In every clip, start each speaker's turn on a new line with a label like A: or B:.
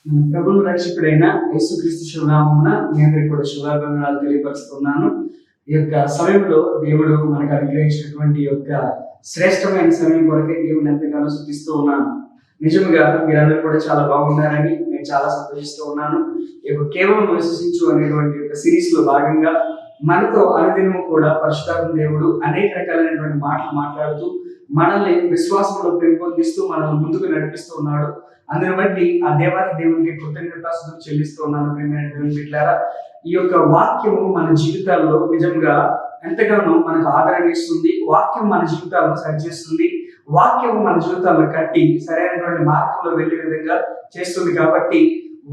A: ప్రభువు రక్షకుడైన యేసుక్రీస్తు శుభనామమున మీ అందరికీ కూడా శుభాభివందనాలు తెలియపరుస్తున్నాను. ఈ యొక్క సమయంలో దేవుడు మనకు అనుగ్రహించినటువంటి యొక్క శ్రేష్టమైన సమయం కొరకే దేవుని ఎంతగానో స్తుతిస్తూ ఉన్నాను. నిజంగా మీరందరూ కూడా చాలా బాగున్నారని నేను చాలా సంతోషిస్తూ ఉన్నాను. ఈ యొక్క కేవలం విశ్వసించు అనేటువంటి యొక్క సిరీస్ లో భాగంగా మనతో అనుదినము కూడా పరిశుద్ధాత్మ దేవుడు అనేక రకాలైనటువంటి మాటలు మాట్లాడుతూ మనల్ని విశ్వాసంలో పెంపొందిస్తూ మనల్ని ముందుకు నడిపిస్తూ ఉన్నాడు. అందుని బట్టి ఆ దేవాది దేవునికి కృతజ్ఞతాస్తుతులు చెల్లిస్తూ ఉన్నాను. ప్రియమైన దేవుని బిడ్డలారా, ఈ యొక్క వాక్యము మన జీవితాల్లో నిజంగా ఎంతగానో మనకు ఆదరణ ఇస్తుంది. వాక్యం మన జీవితాలను సరిచేస్తుంది. వాక్యం మన జీవితాలను కట్టి సరైనటువంటి మార్గంలో వెళ్ళే విధంగా చేస్తుంది. కాబట్టి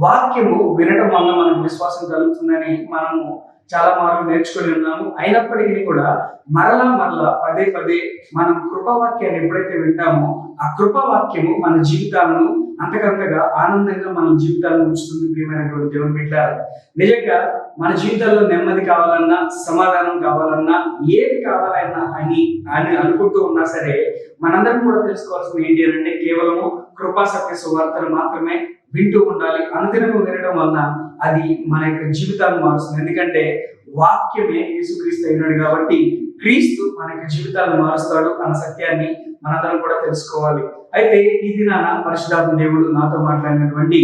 A: వాక్యము వినడం వల్ల మనకు విశ్వాసం కలుగుతుందని మనము చాలా మార్లు నేర్చుకొని ఉన్నాము. అయినప్పటికీ కూడా మరలా పదే పదే మనం కృపావాక్యాన్ని ఎప్పుడైతే వింటామో ఆ కృపావాక్యము మన జీవితాలను అంతకంతగా ఆనందంగా మన జీవితాలను ఉంచుతుంది. ప్రియమైనటువంటి దేవుని బిడ్డలారా, నిజంగా మన జీవితాల్లో నెమ్మది కావాలన్నా, సమాధానం కావాలన్నా, ఏది కావాలన్నా అని అనుకుంటూ ఉన్నా సరే మనందరం కూడా తెలుసుకోవాల్సింది ఏంటి అంటే కేవలము కృపా సత్య సువార్తలు మాత్రమే వింటూ ఉండాలి. అనుదినము వినడం వలన అది మన యొక్క జీవితాన్ని మారుస్తుంది. ఎందుకంటే వాక్యమే యేసుక్రీస్తు అయినాడు కాబట్టి క్రీస్తు మన యొక్క జీవితాలను మారుస్తాడు అన్న సత్యాన్ని మనందరం కూడా తెలుసుకోవాలి. అయితే ఈ దినాన పరిశుద్ధాత్మ దేవుడు నాతో మాట్లాడినటువంటి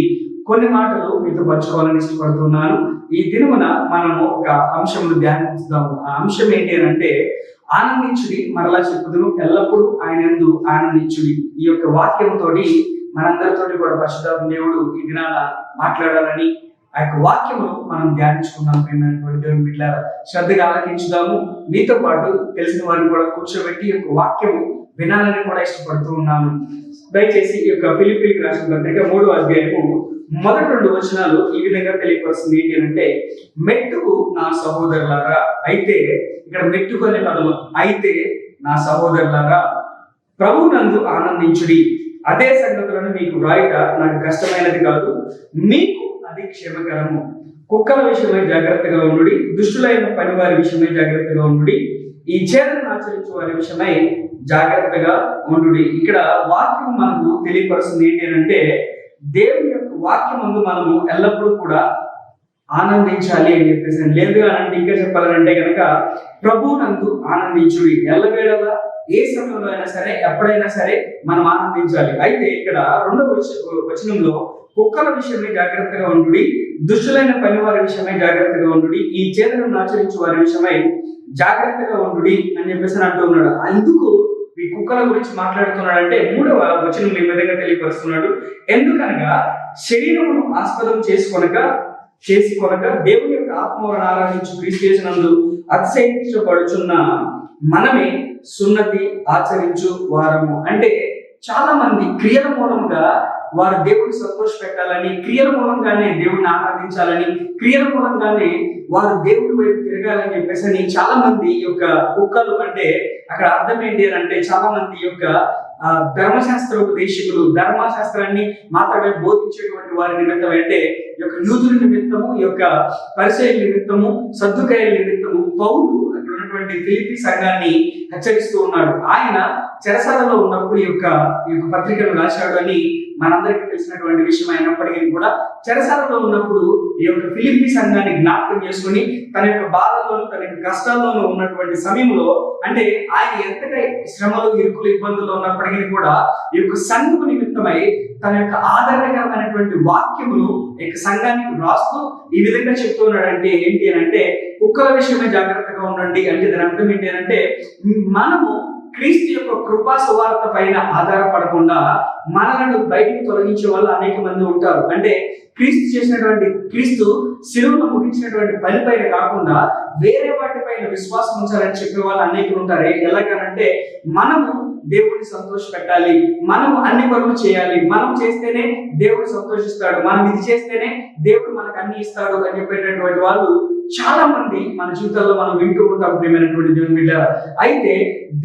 A: కొన్ని మాటలు మీతో పంచుకోవాలని ఇష్టపడుతున్నాను. ఈ దినమున మనము ఒక అంశంను ధ్యానిస్తాము. ఆ అంశం ఏంటి అని అంటే ఆనందించుడి, మరలా చెప్పుదును, ఎల్లప్పుడూ ఆయన యందు ఆనందించుడి. ఈ యొక్క వాక్యంతో మనందరితోటి కూడా పరిశుద్ధాత్మ దేవుడు ఈ దినాన మాట్లాడాలని ఆ యొక్క వాక్యమును మనం ధ్యానించుకున్నాం. ప్రియమైనటువంటి దేవుని బిడ్డలారా, శ్రద్ధగా ఆలకించుదాము. మీతో పాటు తెలిసిన వారిని కూడా కూర్చోబెట్టి ఈ యొక్క వాక్యము వినాలని కూడా ఇష్టపడుతూ ఉన్నాను. దయచేసి ఈ యొక్క ఫిలిప్పీయులకు రాసిన పత్రిక 3వ అధ్యాయము మొదటి 2 వచనాలు ఈ విధంగా తెలియపరుస్తుంది. ఏంటి అంటే, మెట్టుకు నా సహోదరులారా, అయితే ఇక్కడ మెట్టుకు అనే పదము, అయితే నా సహోదరులారా ప్రభువునందు ఆనందించుడి. అదే సంగతులను మీకు వ్రాయుట నాకు కష్టమైనది కాదు, మీకు అది క్షేమకరము. కుక్కల విషయమై జాగ్రత్తగా ఉండుడి, దుష్టులైన పని వారి విషయమై జాగ్రత్తగా ఉండుడి, ఈ చేదను ఆచరించే వారి విషయమై జాగ్రత్తగా ఉండుడి. ఇక్కడ వాక్యం మనకు తెలియపరుస్తుంది ఏంటి అంటే దేవుని యొక్క వాక్యం ముందు మనము ఎల్లప్పుడూ కూడా ఆనందించాలి అని చెప్పేసి. లేదు అని అంటే ఇంకా చెప్పాలంటే కనుక ప్రభువునందు ఆనందించుడి. ఎల్లవేళలా ఏ సమయంలో అయినా సరే, ఎప్పుడైనా సరే మనం ఆనందించాలి. అయితే ఇక్కడ 2వ వచనంలో కుక్కల విషయమై జాగ్రత్తగా ఉండుడి, దుష్టులైన పని వారి విషయమై జాగ్రత్తగా ఉండుడి, ఈ చేతను ఆచరించే వారి విషయమై జాగ్రత్తగా ఉండుడి అని చెప్పేసి అంటూ ఉన్నాడు. అందుకు ఈ కుక్కల గురించి మాట్లాడుతున్నాడు అంటే 3వ వచనం ఈ విధంగా తెలియపరుస్తున్నాడు. ఎందుకనగా శరీరమును ఆస్పదం చేసుకొనక దేవుని యొక్క ఆత్మను ఆరాధించు క్రీస్తు యేసునందు అతిశయించబడుచున్న మనమే సున్నతి ఆచరించు వారము. అంటే చాలా మంది క్రియల మూలంగా వారు దేవుడిని సంతోష పెట్టాలని, క్రియల మూలంగానే దేవుడిని ఆరాధించాలని, క్రియల మూలంగానే వారు దేవుడి వైపు తిరగాలని చెప్పేసి చాలా మంది ఈ యొక్క కుక్కలు అంటే అక్కడ అర్థం ఏంటి అని అంటే చాలా మంది ఈ యొక్క ధర్మశాస్త్ర ఉపదేశకులు, ధర్మశాస్త్రాన్ని మాత్రమే బోధించేటువంటి వారి నిమిత్తం అంటే ఈ యొక్క యూదుల నిమిత్తము, ఈ యొక్క పరిసయ్యుల నిమిత్తము, సద్దుకాయల నిమిత్తము పౌలు అక్కడ ఉన్నటువంటి ఫిలిప్పీ సంఘాన్ని హెచ్చరిస్తూ ఉన్నాడు. ఆయన చెరసాలలో ఉన్నప్పుడు ఈ యొక్క పత్రికను రాశాడు అని మనందరికీ తెలిసినటువంటి విషయం అయినప్పటికీ కూడా చెరసాలలో ఉన్నప్పుడు ఈ యొక్క ఫిలిప్పీ సంఘాన్ని జ్ఞాపకం చేసుకుని తన యొక్క బాధల్లోనూ తన యొక్క కష్టాల్లోనూ ఉన్నటువంటి సమయంలో అంటే ఆయన ఎంతగా శ్రమలు, ఇరుకులు, ఇబ్బందులు ఉన్నప్పటికీ కూడా ఈ యొక్క సంఘము నిమిత్తమై తన యొక్క ఆదరణకరమైనటువంటి వాక్యమును ఈ యొక్క సంఘానికి రాస్తూ ఈ విధంగా చెప్తూ ఉన్నాడంటే ఏంటి అని అంటే కుక్కల విషయమే జాగ్రత్తగా ఉండండి. అంటే దాని అర్థం ఏంటి అని అంటే మనము క్రీస్తు యొక్క కృపా సువార్త పైన ఆధారపడకుండా మనలను బయటికి తొలగించే వాళ్ళు అనేక మంది ఉంటారు. అంటే క్రీస్తు శిలువను ముగించినటువంటి పని పైన కాకుండా వేరే వాటిపైన విశ్వాసం ఉంచాలని చెప్పే వాళ్ళు అనేకులు ఉంటారు. ఎలాగనంటే మనము దేవుడిని సంతోష పెట్టాలి, మనము అన్ని పనులు చేయాలి, మనం చేస్తేనే దేవుడు సంతోషిస్తాడు, మనం ఇది చేస్తేనే దేవుడు మనకు అన్ని ఇస్తాడు అని చెప్పేటటువంటి వాళ్ళు చాలా మంది మన జీవితాల్లో మనం వింటూ ఉంటాం. ప్రియమైనటువంటి దేవుని బిడ్డలారా, అయితే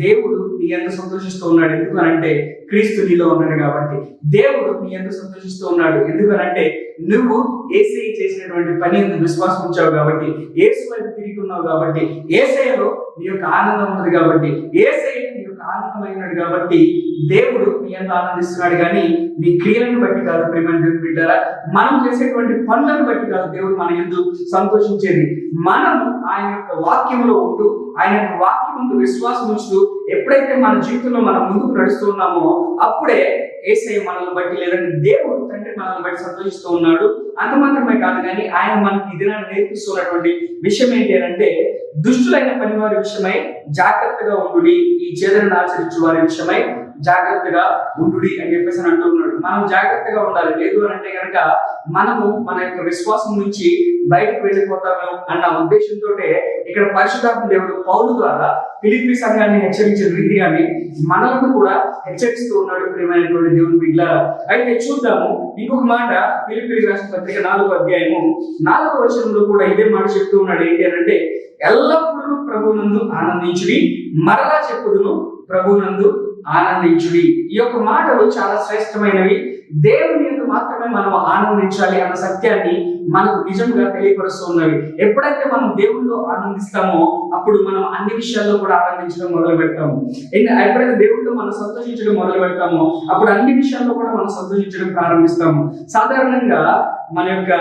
A: దేవుడు నీ యందు సంతోషిస్తూ ఉన్నాడు. ఎందుకనంటే క్రీస్తు నీలో ఉన్నాడు కాబట్టి. దేవుడు నీ యందు సంతోషిస్తూ ఉన్నాడు ఎందుకనంటే నువ్వు యేసయ్య చేసినటువంటి పని యందు విశ్వాసం ఉంచావు కాబట్టి, యేసు వైపు తిరిగి ఉన్నావు కాబట్టి, యేసయ్యలో నీ యొక్క ఆనందం ఉన్నది కాబట్టి, యేసయ్య నీ యొక్క ఆనందమైనాడు కాబట్టి దేవుడు నీ అంత ఆనందిస్తున్నాడు కానీ నీ క్రియలను బట్టి కాదు. ప్రియమైన దేవుని బిడ్డలారా, మనం చేసేటువంటి పనులను బట్టి కాదు దేవుడు మన యందు సంతోషించేది. మనం ఆయన యొక్క వాక్యంలో ఉంటూ ఆయన యొక్క వాక్యం ముందు విశ్వాసం ఉంచుతూ ఎప్పుడైతే మన జీవితంలో మనం ముందుకు నడుస్తూ ఉన్నామో అప్పుడే యేసయ్య మనల్ని బట్టి లేదంటే దేవుడు తండ్రి మనల్ని బట్టి సంతోషిస్తూ ఉన్నాడు. అంత మాత్రమే కాదు కానీ ఆయన మనకి ఈ దినాన్ని నేర్పిస్తున్నటువంటి విషయం ఏంటి అంటే, దుష్టులైన పని వారి విషయమై జాగ్రత్తగా ఉండుడి, ఈ చేదనను ఆచరించు వారి విషయమై జాగ్రత్తగా ఉండుడి అని చెప్పేసి అంటూ ఉన్నాడు. మనం జాగ్రత్తగా ఉండాలి. లేదు అని అంటే కనుక మనము మన యొక్క విశ్వాసం నుంచి బయటకు వెళ్ళిపోతాము అన్న ఉద్దేశంతో ఇక్కడ పరిశుద్ధాత్మ దేవుడు పౌలు ద్వారా ఫిలిప్పీ సంఘాన్ని హెచ్చరించిన రీతిగానే మనల్ని కూడా హెచ్చరిస్తూ ఉన్నాడు. ప్రియమైనటువంటి దేవుని బిడ్డలారా, అయితే చూద్దాము ఇంకొక మాట. ఫిలిప్పీయులకు రాసిన పత్రిక 4వ అధ్యాయము 4వ వచనంలో కూడా ఇదే మాట చెప్తూ ఉన్నాడు. ఏంటి అంటే, ఎల్లప్పుడూ ప్రభువునందు ఆనందించుడి, మరలా చెప్పుదును ప్రభువునందు ఆనందించుడి. ఈ యొక్క మాటలు చాలా శ్రేష్టమైనవి. దేవుని యొక్క మాత్రమే మనం ఆనందించాలి అన్న సత్యాన్ని మనకు నిజంగా తెలియపరుస్తూ ఉన్నవి. ఎప్పుడైతే మనం దేవుల్లో ఆనందిస్తామో అప్పుడు మనం అన్ని విషయాల్లో కూడా ఆనందించడం మొదలు పెడతాము. ఎప్పుడైతే దేవుడితో మనం సంతోషించడం మొదలు పెడతామో అప్పుడు అన్ని విషయాల్లో కూడా మనం సంతోషించడం ప్రారంభిస్తాము. సాధారణంగా మన యొక్క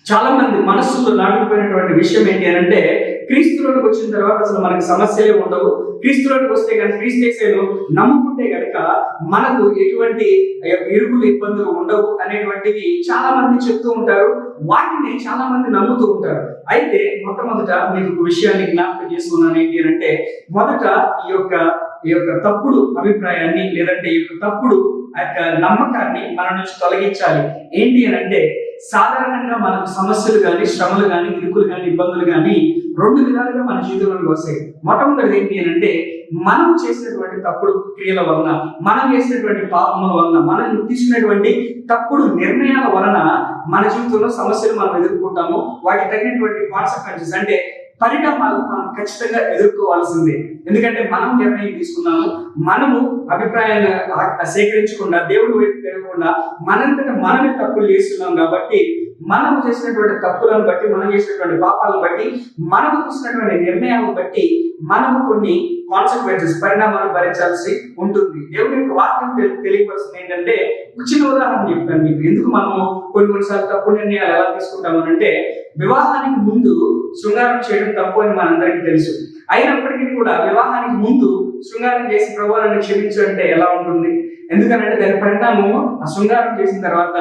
A: చాలా మంది మనస్సులో నాటుకుపోయినటువంటి విషయం ఏంటి అని అంటే, క్రీస్తులోకి వచ్చిన తర్వాత అసలు మనకి సమస్యలే ఉండవు, క్రీస్తులోకి వస్తే కనుక క్రీస్తు నమ్ముకుంటే కనుక మనకు ఎటువంటి ఇరుకులు ఇబ్బందులు ఉండవు అనేటువంటివి చాలా మంది చెప్తూ ఉంటారు. వాటిని చాలా మంది నమ్ముతూ ఉంటారు. అయితే మొట్టమొదట మీకు ఒక విషయాన్ని జ్ఞాపకం చేస్తున్నాను. ఏంటి అంటే, మొదట ఈ యొక్క తప్పుడు అభిప్రాయాన్ని లేదంటే ఈ యొక్క తప్పుడు నమ్మకాన్ని మన నుంచి తొలగించాలి. ఏంటి అని అంటే, సాధారణంగా మనకు సమస్యలు కానీ శ్రమలు కానీ ఇరుకులు కానీ ఇబ్బందులు కానీ రెండు విధాలుగా మన జీవితంలోకి వస్తాయి. మొట్టమొదటిది ఏంటి అని అంటే, మనం చేసినటువంటి తప్పుడు క్రియల వలన, మనం చేసినటువంటి పాపముల వలన, మనం తీసుకున్నటువంటి తప్పుడు నిర్ణయాల వలన మన జీవితంలో సమస్యలు మనం ఎదుర్కొంటాము. వాటికి తగినటువంటి కాన్సిక్వెన్సెస్ అంటే పరిణామాలు మనం ఖచ్చితంగా ఎదుర్కోవాల్సిందే. ఎందుకంటే మనం నిర్ణయం తీసుకున్నాము, మనము అభిప్రాయాన్ని సేకరించకుండా దేవుడు వైపు తిరగకుండా మనంతటా మనమే తప్పులు చేస్తున్నాం. కాబట్టి మనము చేసినటువంటి తప్పులను బట్టి, మనం చేసినటువంటి పాపాలను బట్టి, మనము తీసుకున్నటువంటి నిర్ణయాలను బట్టి మనము కొన్ని కాన్సిక్వెన్సెస్ పరిణామాలు భరించాల్సి ఉంటుంది. దేవుని యొక్క వాక్యం తెలియపరుస్తుంది. ఏంటంటే, చిన్న ఉదాహరణ చెప్తాను మీకు. ఎందుకు మనము కొన్నిసార్లు తప్పు నిర్ణయాలు ఎలా తీసుకుంటామనంటే, వివాహానికి ముందు శృంగారం చేయడం తప్పు అని మనందరికీ తెలుసు. అయినప్పటికీ కూడా వివాహానికి ముందు శృంగారం చేసి ప్రభువుని క్షమించాలంటే ఎలా ఉంటుంది? ఎందుకనంటే దాని పరిణామం ఆ శృంగారం చేసిన తర్వాత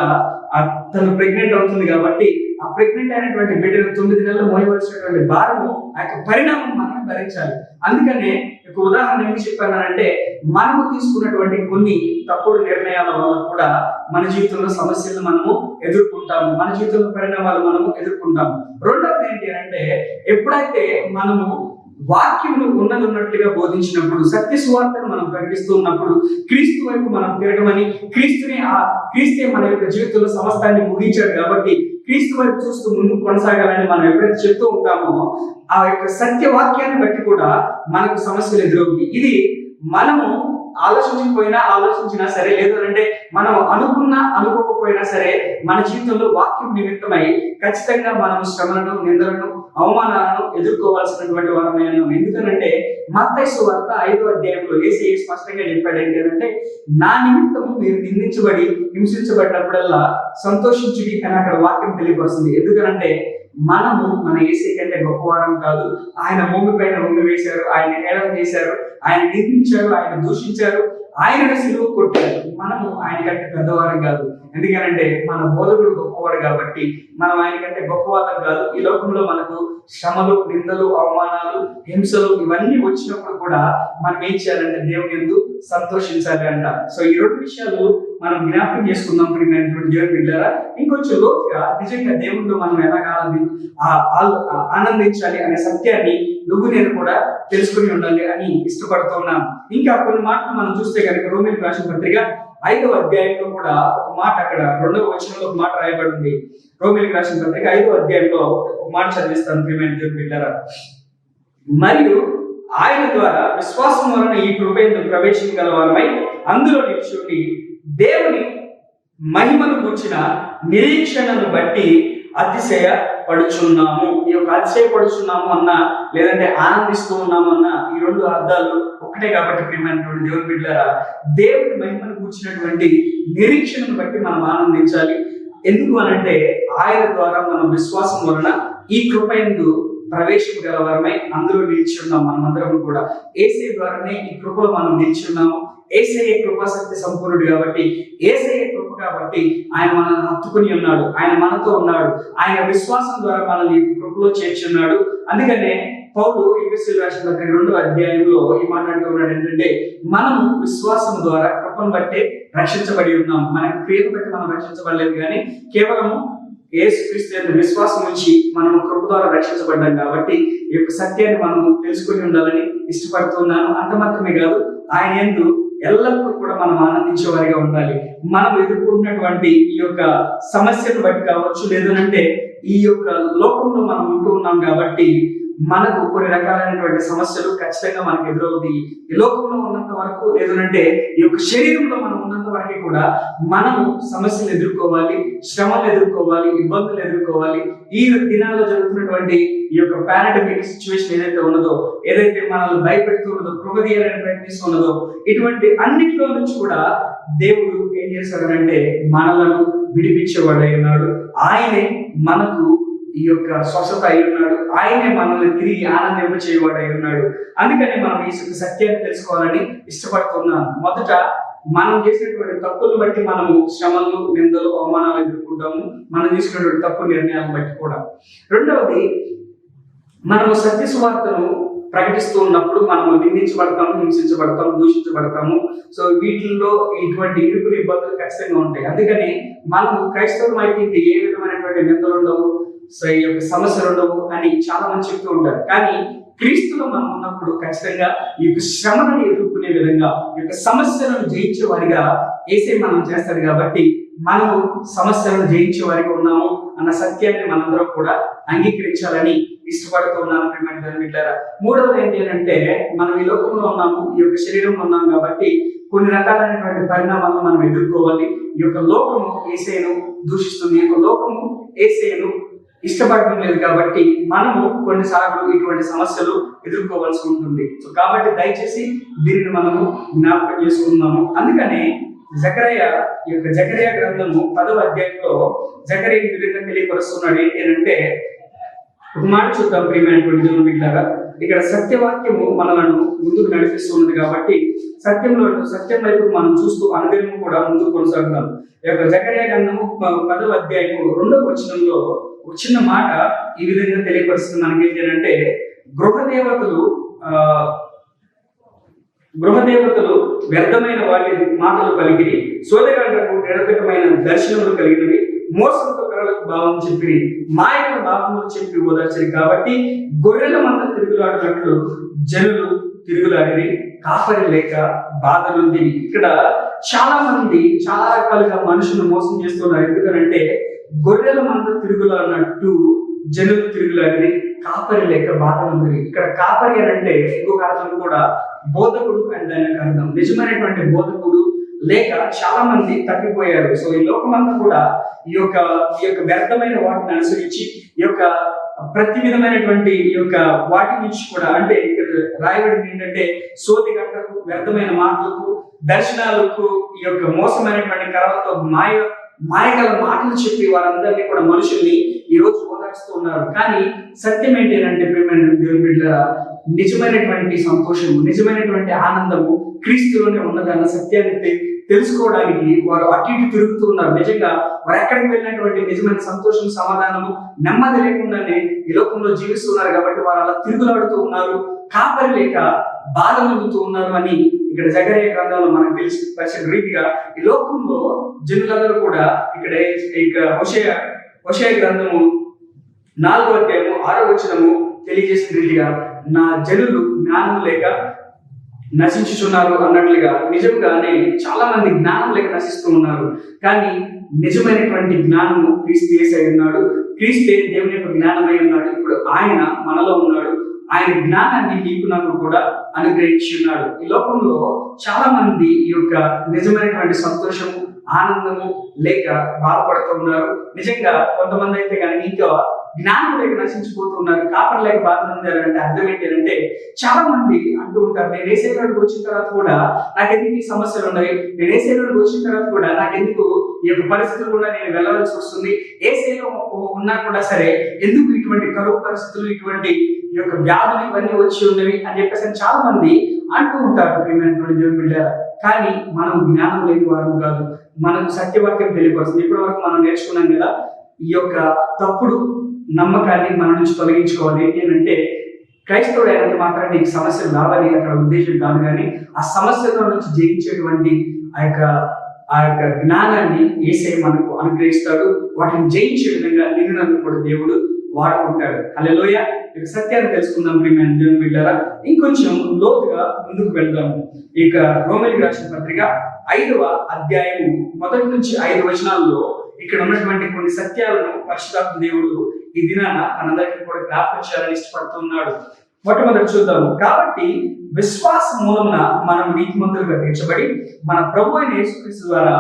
A: తను ప్రెగ్నెంట్ అవుతుంది. కాబట్టి ఆ ప్రెగ్నెంట్ అయినటువంటి బిడ్డను 9 నెలలు మోయవలసినటువంటి భారము ఆ యొక్క పరిణామం మనం భరించాలి. అందుకనే ఒక ఉదాహరణ ఏమి చెప్పానంటే, మనము తీసుకున్నటువంటి కొన్ని తప్పుడు నిర్ణయాల వల్ల కూడా మన జీవితంలో సమస్యలను మనము ఎదుర్కొంటాము, మన జీవితంలో పరిణామాలు మనము ఎదుర్కొంటాము. రెండవది ఏంటి అంటే, ఎప్పుడైతే మనము వాక్యమును ఉన్నట్లుగా బోధించినప్పుడు, సత్య సువార్తను మనం ప్రకటిస్తూ ఉన్నప్పుడు, క్రీస్తు వైపు మనం తిరగమని, క్రీస్తే మన యొక్క జీవితంలో సమస్తాన్ని ముగించాడు కాబట్టి క్రీస్తు వైపు చూస్తూ ముందుకు కొనసాగాలని మనం ఎప్పుడైతే చెప్తూ ఉంటామో ఆ యొక్క సత్య వాక్యాన్ని బట్టి కూడా మనకు సమస్యలు ఎదురవుతాయి. ఇది మనము ఆలోచించినా సరే, లేదు అంటే మనం అనుకోకపోయినా సరే, మన జీవితంలో వాక్యం నిమిత్తమై ఖచ్చితంగా మనం శ్రమలను, నిందలను, అవమానాలను ఎదుర్కోవాల్సినటువంటి వారమే ఉన్నాం. ఎందుకనంటే మత్తయి సువార్త 5వ అధ్యాయంలో యేసయ్య స్పష్టంగా చెప్పాడు. ఏంటంటే, నా నిమిత్తము మీరు నిందించబడి హింసించబడినప్పుడల్లా సంతోషించుడి అని అక్కడ వాక్యం తెలియపరుస్తుంది. ఎందుకనంటే మనము మన యేసయ్య కంటే గొప్పవారం కాదు. ఆయన భూమి పైన ఉండి వేశారు, ఆయన హేళన చేశారు, ఆయన నిందించారు, ఆయన దూషించారు, ఆయనను సిలువ కొట్టారు. మనము ఆయన కంటే పెద్దవారం కాదు. ఎందుకనంటే మన బోధకుడు గొప్పవాడు కాబట్టి మనం ఆయన కంటే గొప్పవాళ్ళం కాదు. ఈ లోకంలో మనకు శ్రమలు, నిందలు, అవమానాలు, హింసలు ఇవన్నీ వచ్చినప్పుడు కూడా మనం ఏం చేయాలంటే దేవుని యందు సంతోషించాలి అంట. సో ఈ రెండు విషయాలు మనం జ్ఞాపకం చేసుకుందాం. దేవుని బిడ్డారా, ఇంకొంచెం లోతుగా నిజంగా దేవుడిలో మనం ఎలా ఆనందించాలి అనే సత్యాన్ని నేను కూడా తెలుసుకుని ఉండాలి అని ఇష్టపడుతున్నాను. ఇంకా కొన్ని మాటలు మనం చూస్తే కనుక రోమీయులకు రాసిన పత్రిక 5వ అధ్యాయంలో కూడా ఒక మాట, అక్కడ 2వ వచనంలో ఒక మాట రాయబడి ఉంది. రోమీయులకు రాసిన పత్రిక 5వ అధ్యాయంలో ఒక మాట చదివిస్తాను. ప్రియమైన దేవుని బిడ్డారా, మరియు ఆయన ద్వారా విశ్వాసం వలన ఈ కృపయందు ప్రవేశించగల వారమై అందులో నిలిచి దేవుని మహిమను గుర్చిన నిరీక్షణను బట్టి అతిశయ పడుచున్నాము. ఈ యొక్క అతిశయపడుచున్నాము అన్న లేదంటే ఆనందిస్తూ ఉన్నాము అన్న ఈ రెండు అర్థాలు ఒకటే కాబట్టి ప్రియమైనటువంటి దేవుని బిడ్డలారా, దేవుని మహిమను కూర్చున్నటువంటి నిరీక్షణను బట్టి మనం ఆనందించాలి. ఎందుకు అనంటే ఆయన ద్వారా మనం విశ్వాసం వలన ఈ కృపయందు ప్రవేశం గలవారమై అందులో నిలిచి ఉన్నాం. మనమందరం కూడా యేసయ్య ద్వారానే ఈ కృపలో మనం నిలిచి ఉన్నాము. యేసయ్య కృపాశక్తి సంపూర్ణుడు కాబట్టి, యేసయ్య కృప కాబట్టి ఆయన మనల్ని హత్తుకుని ఉన్నాడు, ఆయన మనతో ఉన్నాడు, ఆయన విశ్వాసం ద్వారా మనల్ని కృపలో చేర్చున్నాడు. అందుకనే పౌలు ఎఫెసీయులకు రాసిన 2వ అధ్యాయంలో ఈ మాట అంటూ ఉన్నాడు ఏంటంటే, మనము విశ్వాసం ద్వారా కృపను బట్టి రక్షించబడి ఉన్నాం. మన క్రియను బట్టి మనం రక్షించబడలేదు, కానీ కేవలము యేసుక్రీస్తు విశ్వాసం నుంచి మనం కృప ద్వారా రక్షించబడ్డాం. కాబట్టి ఈ యొక్క సత్యాన్ని మనం తెలుసుకుని ఉండాలని ఇష్టపడుతున్నాను. అంత మాత్రమే కాదు, ఆయన యందు ఎల్లప్పుడూ కూడా మనం ఆనందించే వారిగా ఉండాలి. మనం ఎదుర్కొన్నటువంటి ఈ యొక్క సమస్యను బట్టి కావచ్చు, లేదంటే ఈ యొక్క లోకంలో మనం ఉంటూ ఉన్నాం కాబట్టి మనకు కొన్ని రకాలైనటువంటి సమస్యలు ఖచ్చితంగా మనకు ఎదురవుతాయి. ఈ లోకంలో ఉన్నంత వరకు, లేదంటే ఈ యొక్క శరీరంలో మనం ఉన్నంత వరకు కూడా మనము సమస్యలు ఎదుర్కోవాలి, శ్రమలు ఎదుర్కోవాలి, ఇబ్బందులు ఎదుర్కోవాలి. ఈ దినాల్లో జరుగుతున్నటువంటి ఈ యొక్క పాండమిక్ సిచ్యువేషన్ ఏదైతే ఉన్నదో, ఏదైతే మనల్ని భయపెడుతున్నదో, కృపదీయాలని ప్రయత్నిస్తున్నదో, ఇటువంటి అన్నిటిలో నుంచి కూడా దేవుడు ఏం చేశాడనంటే మనలను విడిపించేవాడై ఉన్నాడు. ఆయనే మనకు ఈ యొక్క స్వస్థత అయి ఉన్నాడు. ఆయనే మనల్ని తిరిగి ఆనందింపచేయవాడై ఉన్నాడు. అందుకని మనం ఈ సత్యాన్ని తెలుసుకోవాలని ఇష్టపడుతున్నాను. మొదట మనం చేసినటువంటి తప్పులను బట్టి మనము శ్రమలు, నిందలు, అవమానాలు ఎదుర్కొంటాము, మనం తీసుకున్నటువంటి తప్పు నిర్ణయాలను బట్టి కూడా. రెండవది, మనము సత్య సువార్తను ప్రకటిస్తూ ఉన్నప్పుడు మనము నిందించబడతాము, హింసించబడతాము, దూషించబడతాము. సో వీటిల్లో ఇటువంటి ఇరుకులు, ఇబ్బందులు ఖచ్చితంగా ఉంటాయి. అందుకని మనము క్రైస్తవం అయితే ఏ విధమైనటువంటి నిందలు ఉండవు, సో ఈ యొక్క సమస్యలు ఉండవు అని చాలా మంది చెప్తూ ఉంటారు. కానీ క్రీస్తులో మనం ఉన్నప్పుడు ఖచ్చితంగా ఈ యొక్క శ్రమను ఎదుర్కొనే విధంగా, ఈ యొక్క సమస్యలను జయించే వారిగా యేసే మనం చేస్తాడు. కాబట్టి మనము సమస్యలను జయించే వారిగా ఉన్నాము అన్న సత్యాన్ని మనందరం కూడా అంగీకరించాలని ఇష్టపడుతూ ఉన్నాను. ప్రియమైనటువంటి మూడవది ఏంటి అంటే, మనం ఈ లోకంలో ఉన్నాము, ఈ యొక్క శరీరంలో ఉన్నాము కాబట్టి కొన్ని రకాలైనటువంటి పరిణామాలను మనం ఎదుర్కోవాలి. ఈ యొక్క లోకము యేసేను దూషిస్తుంది, ఈ యొక్క లోకము యేసేను ఇష్టపడటం లేదు. కాబట్టి మనము కొన్నిసార్లు ఇటువంటి సమస్యలు ఎదుర్కోవాల్సి ఉంటుంది. సో కాబట్టి దయచేసి దీనిని మనము జ్ఞాపకం చేసుకుందాము. అందుకనే ఈ యొక్క జకర్యా గ్రంథము 10వ అధ్యాయంలో జకర్యా ఈ విధంగా తెలియపరుస్తున్నాడు. ఏంటి అంటే, ఒక మాట చూద్దాం ప్రియమైనటువంటి దేవుని బిడ్డలారా. ఇక్కడ సత్యవాక్యము మనలను ముందుకు నడిపిస్తున్నది కాబట్టి సత్యం వైపు మనం చూస్తూ అనుదినము కూడా ముందుకు కొనసాగుతాం. ఈ యొక్క జకర్యా గ్రంథము 10వ అధ్యాయము 2వ వచనంలో ఒక చిన్న మాట ఈ విధంగా తెలియపరుస్తుంది మనకి. ఏంటి అంటే, గృహదేవతలు వ్యర్థమైన వాటి మాటలు కలిగి, సోదరులకు నిరర్థకమైన దర్శనములు కలిగినవి, మోసంతో కళలకు భావం చెప్పి, మాయల భావములు చెప్పి ఓదార్చరి. కాబట్టి గొర్రెల మంద తిరుగులాడినట్లు జనులు తిరుగులాడి, కాపరి లేక బాధలుంది. ఇక్కడ చాలా మంది చాలా రకాలుగా మనుషులు మోసం చేస్తున్నారు. ఎందుకనంటే, గొర్రెల మంద తిరుగులాడినట్టు జనులు తిరుగులాడి, కాపరి లేక బాధలుంది. ఇక్కడ కాపరి అని అంటే ఇంకొక అర్థం కూడా బోధకుడు అని దానికి అర్థం. నిజమైనటువంటి బోధకుడు లేక చాలా మంది తప్పిపోయారు. సో ఈ లోకమంతా కూడా ఈ యొక్క వ్యర్థమైన వాటిని అనుసరించి, ఈ యొక్క ప్రతి విధమైనటువంటి ఈ యొక్క వాటి నుంచి కూడా, అంటే ఇక్కడ రాయబడింది ఏంటంటే, సోది గంటకు, వ్యర్థమైన మాటలకు, దర్శనాలకు, ఈ యొక్క మోసమైనటువంటి కళలతో మాయగల మాటలు చెప్పి వారందరినీ కూడా మనుషుల్ని ఈ రోజు ఓదార్చుతూ ఉన్నారు. కానీ సత్యం ఏంటి అంటే, ప్రియమైన దేవుని బిడ్డలారా, నిజమైనటువంటి సంతోషము, నిజమైనటువంటి ఆనందము క్రీస్తులోనే ఉన్నదన్న సత్యాన్ని తెలుసుకోవడానికి వారు అటు ఇటు తిరుగుతూ ఉన్నారు. నిజంగా వారు ఎక్కడికి వెళ్ళినటువంటి నిజమైన సంతోషం, సమాధానము, నెమ్మది లేకుండానే ఈ లోకంలో జీవిస్తున్నారు. కాబట్టి వారు అలా తిరుగులాడుతూ ఉన్నారు, కాపరి లేక బాధ పొందుతూ ఉన్నారు అని ఇక్కడ జకర్యా గ్రంథంలో మనకు తెలిసి పరిచిన రీతిగా ఈ లోకంలో జనులందరూ కూడా ఇక్కడ హోషేయ గ్రంథము 4వ అధ్యాయము 6వ వచనము తెలియజేసిన రీతిగా, నా జనులు జ్ఞానం లేక నశించుచున్నారు అన్నట్లుగా నిజంగానే చాలా మంది జ్ఞానం లేక నశిస్తూ ఉన్నారు. కానీ నిజమైనటువంటి జ్ఞానము క్రీస్తు యేసయ్య ఉన్నాడు. క్రీస్తే దేవుని యొక్క జ్ఞానమై ఉన్నాడు. ఇప్పుడు ఆయన మనలో ఉన్నాడు. ఆయన జ్ఞానాన్ని నీకు నాకు కూడా అనుగ్రహించి ఉన్నాడు. ఈ లోకంలో చాలా మంది ఈ యొక్క నిజమైనటువంటి సంతోషము, ఆనందము లేక బాధపడుతూ ఉన్నారు. నిజంగా కొంతమంది అయితే కనుక ఇంకా జ్ఞానం లేక నశించిపోతూ ఉన్నారు. కాపర్ లేక బాధ పొందారంటే అర్థం ఏంటంటే, చాలా మంది అంటూ ఉంటారు, నేను ఏసేలోకి వచ్చిన తర్వాత కూడా నాకెందుకు ఈ సమస్యలు ఉన్నాయి, నేను ఏసేలోకి వచ్చిన తర్వాత కూడా నాకెందుకు ఈ యొక్క పరిస్థితులు కూడా నేను వెళ్ళవలసి వస్తుంది, ఏసేలో ఉన్నా కూడా సరే ఎందుకు ఇటువంటి కరువు పరిస్థితులు, ఇటువంటి ఈ యొక్క వ్యాధులు ఇవన్నీ వచ్చి ఉన్నవి అని చెప్పేసి చాలా మంది అంటూ ఉంటారు. ప్రియమైనటువంటి దేవుని బిడ్డలారా, కానీ మనం జ్ఞానం లేని వారు కాదు, మనకు సత్యవాక్యం తెలియపరుస్తుంది. ఇప్పటి వరకు మనం నేర్చుకున్నాం కదా, ఈ యొక్క తప్పుడు నమ్మకాన్ని మన నుంచి తొలగించుకోవాలి. ఏంటి అంటే, క్రైస్తవుడు అయినంత మాత్రం నీకు సమస్యలు రావాలి అక్కడ ఉద్దేశం కాదు, కానీ ఆ సమస్యల నుంచి జయించేటువంటి ఆ యొక్క జ్ఞానాన్ని యేసయ్య మనకు అనుగ్రహిస్తాడు. వాటిని జయించే విధంగా నిన్ను నన్ను కూడా దేవుడు వాడుకుంటాడు. హల్లెలూయా. ఇక సత్యాన్ని తెలుసుకుందాం ప్రియమైన దేవుని బిడ్డలారా. ఇంకొంచెం లోతుగా ముందుకు వెళ్దాము. ఇక రోమీయులకు రాసిన పత్రిక 5వ అధ్యాయము 1 నుంచి 5 వచనాల్లో ఇక్కడ ఉన్నటువంటి కొన్ని సత్యాలను పరిశుద్ధాత్మ దేవుడు ఈ దినాన మనందరికీ కూడా జ్ఞాపకం చేయాలని ఇష్టపడుతున్నాడు. మొట్టమొదటి చూద్దాము. కాబట్టి విశ్వాస మూలమున మనం నీతిమంతులుగా తీర్చబడి మన ప్రభు అయిన యేసుక్రీస్తు ద్వారా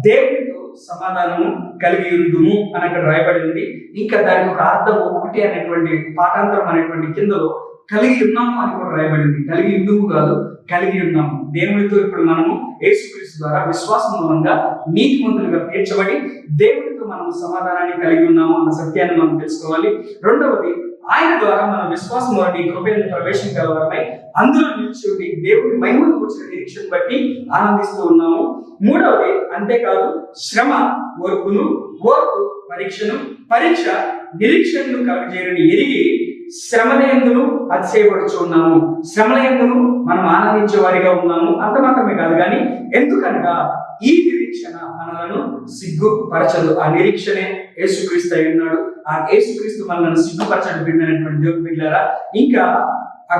A: దేవునితో సమాధానము కలిగి ఉందుము అని అక్కడ రాయబడి ఉంది. ఇంకా దానికి ఒక అర్థము 1 అనేటువంటి పాఠాంతరం అనేటువంటి కిందలో కలిగి ఉన్నాము అని కూడా రాయబడింది. కలిగి ఉందుము కాదు, కలిగి ఉన్నాము. దేవునితో ఇప్పుడు మనము యేసుక్రీస్తు ద్వారా విశ్వాసం మూలంగా నీతిమంతులుగా తీర్చబడి దేవునితో మనము సమాధానాన్ని కలిగి ఉన్నాము అన్న సత్యాన్ని మనం తెలుసుకోవాలి. రెండవది, ఆయన ద్వారా మన విశ్వాసం వారి కృపయందు ప్రవేశం కలవరమై అందులో నిలిచి దేవుని మహిమను కూర్చున్న నిరీక్షణ బట్టి ఆనందిస్తూ ఉన్నాము. మూడవది, అంతేకాదు శ్రమ ఓర్పును, ఓర్పు పరీక్షను, పరీక్ష నిరీక్షణను కలుగజేయని ఎరిగి శ్రమల యందును అతిశయపడుచు ఉన్నాము. శ్రమల యందును మనం ఆనందించే వారిగా ఉన్నాము. అంత మాత్రమే కాదు, కానీ ఎందుకనగా ఈ నిరీక్షణ మనలను సిగ్గుపరచదు. ఆ నిరీక్షణే యేసుక్రీస్తు అయి ఉన్నాడు. ఆ యేసుక్రీస్తు మనల్ని సిగ్గుపరచడం బిడ్డైనటువంటి దేవుని బిడ్డలారా, ఇంకా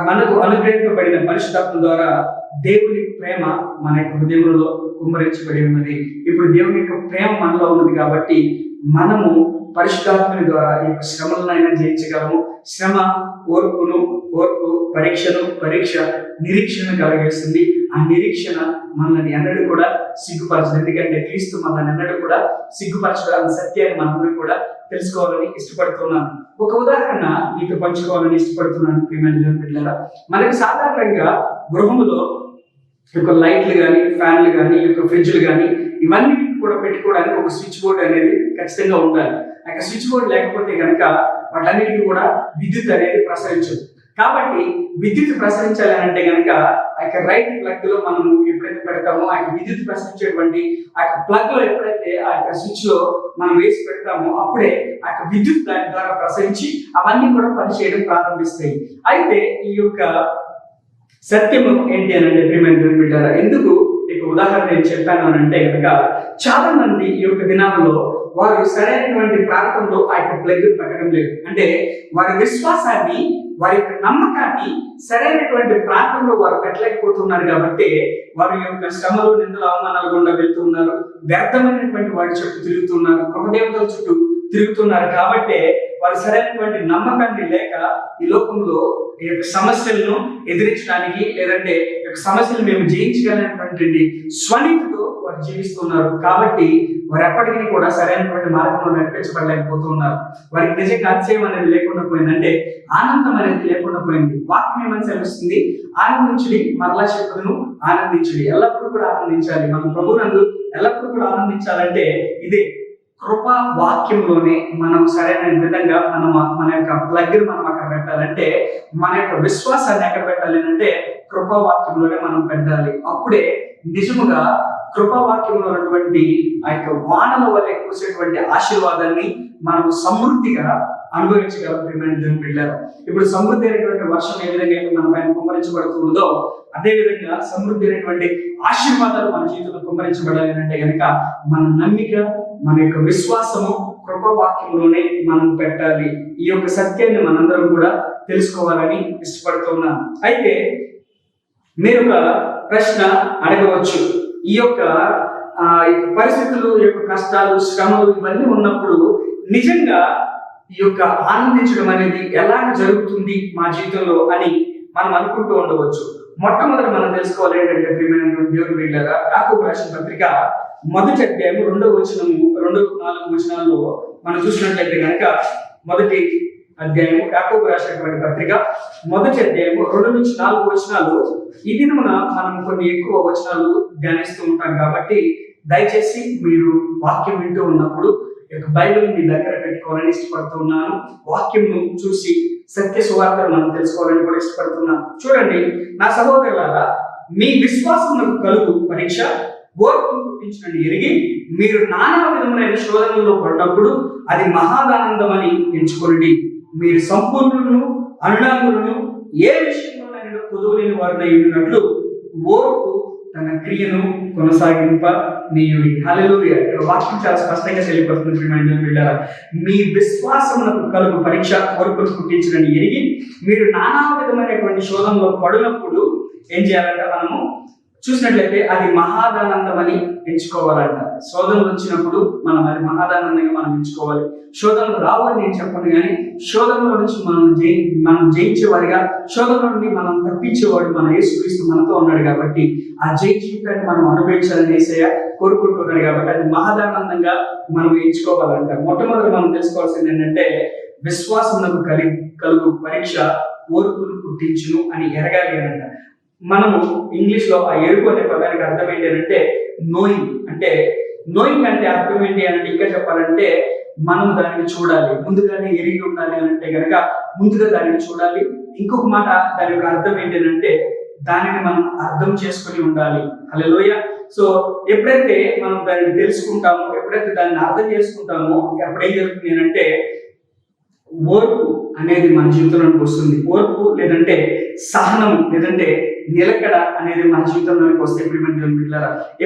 A: మనకు అనుగ్రహింపబడిన పరిశుద్ధాత్మ ద్వారా దేవుని ప్రేమ మన యొక్క హృదయంలో కుమ్మరించబడి ఉన్నది. ఇప్పుడు దేవుని యొక్క ప్రేమ మనలో ఉన్నది కాబట్టి మనము పరిశుద్ధాత్మని ద్వారా ఈ యొక్క శ్రమలనైనా జయించగలము. శ్రమ ఓర్పును, ఓర్పు పరీక్షను, పరీక్ష నిరీక్షణను కలగేస్తుంది. ఆ నిరీక్షణ మనల్ని ఎన్నడూ కూడా సిగ్గుపరచదు. ఎందుకంటే క్రీస్తు మనల్ని ఎన్నడూ కూడా సిగ్గుపరచడానికి సత్యాన్ని మనందరూ కూడా తెలుసుకోవాలని ఇష్టపడుతున్నాను. ఒక ఉదాహరణ మీతో పంచుకోవాలని ఇష్టపడుతున్నాను ప్రియమైన దేవుని బిడ్డలారా. మనకి సాధారణంగా గృహంలో యొక్క లైట్లు కానీ, ఫ్యాన్లు కానీ, యొక్క ఫ్రిడ్జ్లు కానీ ఇవన్నిటిని కూడా పెట్టుకోవడానికి ఒక స్విచ్ బోర్డ్ అనేది ఖచ్చితంగా ఉండాలి. ఆ స్విచ్ బోర్డ్ లేకపోతే కనుక వాటన్నిటికీ కూడా విద్యుత్ అనేది ప్రసరించదు. కాబట్టి విద్యుత్ ప్రసరించాలి అంటే కనుక ఆ యొక్క రైట్ ప్లగ్ లో మనం ఎప్పుడైతే పెడతామో ఆ యొక్క విద్యుత్ ప్రసరించేటువంటి ఆ యొక్క ప్లగ్ లో ఎప్పుడైతే ఆ యొక్క స్విచ్ లో మనం వేసి పెడతామో అప్పుడే ఆ యొక్క విద్యుత్ దాని ద్వారా ప్రసరించి అవన్నీ కూడా పనిచేయడం ప్రారంభిస్తాయి. అయితే ఈ యొక్క సత్యము ఏంటి అని అంటే ప్రియమైన దేవుని బిడ్డలారా, ఎందుకు ఇక ఉదాహరణ నేను చెప్పాను అని అంటే కనుక చాలా మంది ఈ యొక్క దినాల్లో వారు సరైనటువంటి ప్రాంతంలో ఆ యొక్క ప్లగ్ పెట్టడం లేదు. అంటే వారి విశ్వాసాన్ని, వారి యొక్క నమ్మకాన్ని సరైనటువంటి ప్రాంతంలో వారు పెట్టలేకపోతున్నారు. కాబట్టి వారి యొక్క శ్రమలు, నిందలు, అవమానాలు గుండా వెళ్తూ ఉన్నారు. వ్యర్థమైనటువంటి వాటి చుట్టూ తిరుగుతున్నారు, గృహదేవతల చుట్టూ తిరుగుతున్నారు. కాబట్టి వారు సరైనటువంటి నమ్మకాన్ని లేక ఈ లోకంలో ఈ యొక్క సమస్యలను ఎదిరించడానికి, లేదంటే ఈ యొక్క సమస్యలు మేము జయించగలిగినటువంటి స్వనీతితో వారు జీవిస్తున్నారు. కాబట్టి వారు ఎప్పటికీ కూడా సరైనటువంటి మార్గంలో నడిపించబడలేకపోతూ ఉన్నారు. వారికి నిజంగా అతిశయం అనేది లేకుండా పోయింది, అంటే ఆనందం అనేది లేకుండా పోయింది. వాక్యం ఏమని సెలవిస్తుంది? ఆనందించుడి, మరలా చెప్పును ఆనందించుడి. ఎల్లప్పుడూ కూడా ఆనందించాలి. మనం ప్రభువునందు ఎల్లప్పుడూ కూడా ఆనందించాలంటే ఇదే కృపా వాక్యంలోనే మనం సరైన విధంగా మన యొక్క ప్లగ్ మనం అక్కడ పెట్టాలంటే, మన యొక్క విశ్వాసాన్ని ఎక్కడ పెట్టాలి అంటే కృపా వాక్యంలోనే మనం పెట్టాలి. అప్పుడే నిజముగా కృపా వాక్యంలో ఉన్నటువంటి ఆ యొక్క వానల వల్ల కురిసేటువంటి ఆశీర్వాదాన్ని మనం సమృద్ధిగా అనుభవించగలం ప్రియమైన దేవుని బిడ్డలారా. ఇప్పుడు సమృద్ధి అయినటువంటి వర్షం ఏ విధంగా అయితే మన పైన కుమ్మరించబడుతుందో అదే విధంగా సమృద్ధి అయినటువంటి ఆశీర్వాదాలు మన జీవితంలో కుమ్మరించబడాలి అంటే కనుక మన నమ్మిక, మన యొక్క విశ్వాసము కృపవాక్యంలోనే మనం పెట్టాలి. ఈ యొక్క సత్యాన్ని మనందరం కూడా తెలుసుకోవాలని ఇష్టపడుతున్నాను. అయితే మీరు ఒక ప్రశ్న అడగవచ్చు. ఈ యొక్క పరిస్థితులు, ఈ యొక్క కష్టాలు, శ్రమలు ఇవన్నీ ఉన్నప్పుడు నిజంగా ఈ యొక్క ఆనందించడం అనేది ఎలా జరుగుతుంది మా జీవితంలో అని మనం అనుకుంటూ ఉండవచ్చు. మొట్టమొదటి మనం తెలుసుకోవాలి ఏంటంటే ప్రియమైనటువంటి దేవుని బిడ్డలారా, యాకోబు రాసిన పత్రిక మొదటి అధ్యాయం 2వ వచనము 2-4 వచనాల్లో మనం చూసినట్లయితే కనుక, మొదటి అధ్యాయం యాకోబు రాసినటువంటి పత్రిక మొదటి అధ్యాయం 2-4 వచనాలు, ఈ దినమున మనం కొన్ని ఎక్కువ వచనాలు ధ్యానిస్తూ ఉంటాం కాబట్టి దయచేసి మీరు వాక్యం వింటూ ఉన్నప్పుడు బైబిల్ మీ దగ్గర పెట్టుకోవాలని ఇష్టపడుతూ ఉన్నాను. వాక్యంను చూసి సత్య సువార్తను మనం తెలుసుకోవాలని కూడా ఇష్టపడుతున్నాను. చూడండి నా సహోదరులారా, మీ విశ్వాసమునకు కలుగు పరీక్ష ఓర్పును పుట్టించునని ఎరిగి మీరు నానా విధములైన శోధనలో పడినప్పుడు అది మహాదానందమని ఎంచుకోండి. మీరు సంపూర్ణులను అనునాంగులను ఏ విషయంలోనైనా కుదువలేని వారినై ఉన్నట్లు ఓర్పు తన క్రియను కొనసాగింప నీయుడి. హల్లెలూయా. ఇక్కడ వాక్యం చాలా స్పష్టంగా తెలియపడుతుంది. మీ విశ్వాసమునకు కలుగు పరీక్ష ఓర్పును పుట్టించునని ఎరిగి మీరు నానా విధమైనటువంటి శోధనలో పడినప్పుడు ఏం చేయాలంటే, మనము చూసినట్లయితే అది మహాదానందమని ఎంచుకోవాలంట. శోధనలు వచ్చినప్పుడు మనం అది మహాదానందంగా మనం ఎంచుకోవాలి. శోధనలు రావని నేను చెప్పను, కానీ శోధనల నుంచి మనం జయించేవాడిగా, శోధన నుండి మనం తప్పించేవాడు మన యేసుక్రీస్తు మనతో ఉన్నాడు కాబట్టి ఆ జయ జీవితాన్ని మనం అనుభవించాలని యేసయ్య కోరుకుంటున్నాడు కాబట్టి అది మహాదానందంగా మనం ఎంచుకోవాలంట. మొట్టమొదటి మనం తెలుసుకోవాల్సింది ఏంటంటే, విశ్వాసమునకు కలుగు పరీక్ష ఓర్పును పుట్టించును అని ఎరగాలి అంట. మనము ఇంగ్లీష్ లో ఆ ఎరుపు అనే పదానికి అర్థం ఏంటి అంటే నోయింగ్. అంటే నోయింగ్ అంటే అర్థం ఏంటి అంటే, ఇంకా చెప్పాలంటే మనం దానిని చూడాలి, ముందుగానే ఎరిగి ఉండాలి అని అంటే కనుక ముందుగా దానిని చూడాలి. ఇంకొక మాట దాని యొక్క అర్థం ఏంటంటే దానిని మనం అర్థం చేసుకుని ఉండాలి. హల్లెలూయా. సో ఎప్పుడైతే మనం దాన్ని తెలుసుకుంటామో, ఎప్పుడైతే దాన్ని అర్థం చేసుకుంటామో, అప్పుడేం జరుగుతుంది అంటే ఓర్పు అనేది మన జీవితంలోకి వస్తుంది. ఓర్పు లేదంటే సహనం లేదంటే నిలకడ అనేది మన జీవితంలోకి వస్తే ప్రియమైన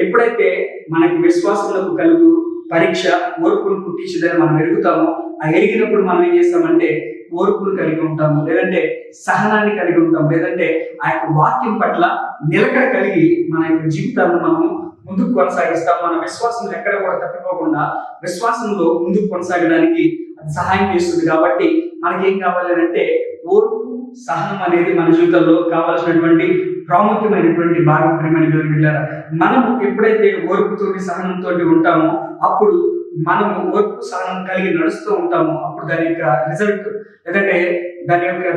A: ఎప్పుడైతే మనకి విశ్వాసంలోకి కలుగు పరీక్ష ఓర్పును పుట్టించేదని మనం ఎరుగుతామో, ఆ ఎరిగినప్పుడు మనం ఏం చేస్తామంటే ఓర్పును కలిగి ఉంటాము, లేదంటే సహనాన్ని కలిగి ఉంటాం, లేదంటే ఆ యొక్క వాక్యం పట్ల నిలకడ కలిగి మన యొక్క జీవితాన్ని మనము ముందుకు కొనసాగిస్తాం. మన విశ్వాసం ఎక్కడ కూడా తప్పిపోకుండా విశ్వాసంలో ముందుకు కొనసాగడానికి సహాయం చేస్తుంది. కాబట్టి మనకి ఏం కావాలి అంటే ఓర్పు సహనం అనేది మన జీవితంలో కావాల్సినటువంటి ప్రాముఖ్యమైనటువంటి భాగం. ప్రియమైన మనము ఎప్పుడైతే ఓర్పుతోటి సహనంతో ఉంటామో అప్పుడు మనము ఓర్పు సహనం కలిగి నడుస్తూ ఉంటాము. అప్పుడు దాని యొక్క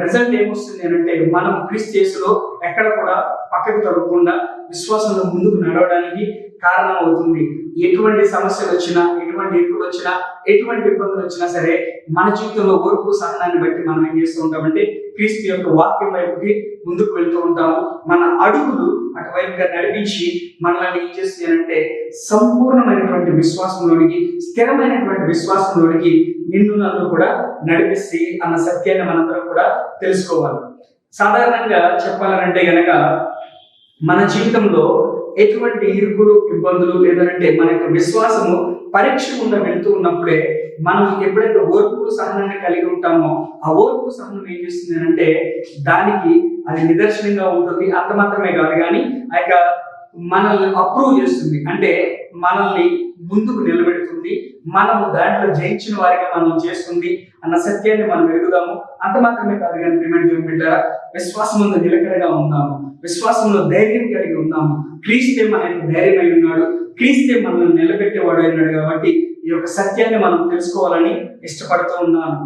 A: రిజల్ట్ ఏమొస్తుంది అంటే, మనం క్రీస్తు యేసులో ఎక్కడ కూడా పక్కకు తగ్గకుండా విశ్వాసంలో ముందుకు నడవడానికి కారణం అవుతుంది. ఎటువంటి సమస్యలు వచ్చినా, ఎటువంటి ఇరుకులు వచ్చినా, ఎటువంటి ఇబ్బందులు వచ్చినా సరే మన జీవితంలో ఓర్పు సహనాన్ని బట్టి మనం ఏం చేస్తూ ఉంటామంటే క్రీస్తు యొక్క వాక్యం వైపుకి ముందుకు వెళ్తూ ఉంటాము. మన అడుగులు అటువైపుగా నడిపించి మనల్ని ఏం చేస్తాయంటే సంపూర్ణమైనటువంటి విశ్వాసంలోనికి, స్థిరమైనటువంటి విశ్వాసంలోనికి నిన్ను నన్ను కూడా నడిపిస్తే అన్న సత్యాన్ని మనందరం కూడా తెలుసుకోవాలి. సాధారణంగా చెప్పాలంటే గనక మన జీవితంలో ఎటువంటి ఇరుకులు ఇబ్బందులు లేదంటే మన యొక్క విశ్వాసము పరీక్ష గుండా వెళ్తూ ఉన్నప్పుడే మనం ఎప్పుడైతే ఓర్పు సహనాన్ని కలిగి ఉంటామో ఆ ఓర్పు సహనం ఏం చేస్తుంది అంటే దానికి అది నిదర్శనంగా ఉంటుంది. అంత మాత్రమే కాదు, కానీ ఆ యొక్క మనల్ని అప్రూవ్ చేస్తుంది, అంటే మనల్ని ముందుకు నిలబెడుతుంది, మనము దాంట్లో జయించిన వారిగా మనం చేస్తుంది అన్న సత్యాన్ని మనం ఎరుగుదాము. అంత మాత్రమే కాదు, కానీ ప్రియమైన విశ్వాసంలో నిలకడగా ఉందాము, విశ్వాసంలో ధైర్యం కలిగి ఉన్నాము. క్రీస్తే మనకి ధైర్యమై ఉన్నాడు, క్రీస్తే మనల్ని నిలబెట్టేవాడు అయినాడు. కాబట్టి ఈ యొక్క సత్యాన్ని మనం తెలుసుకోవాలని ఇష్టపడుతూ ఉన్నాను.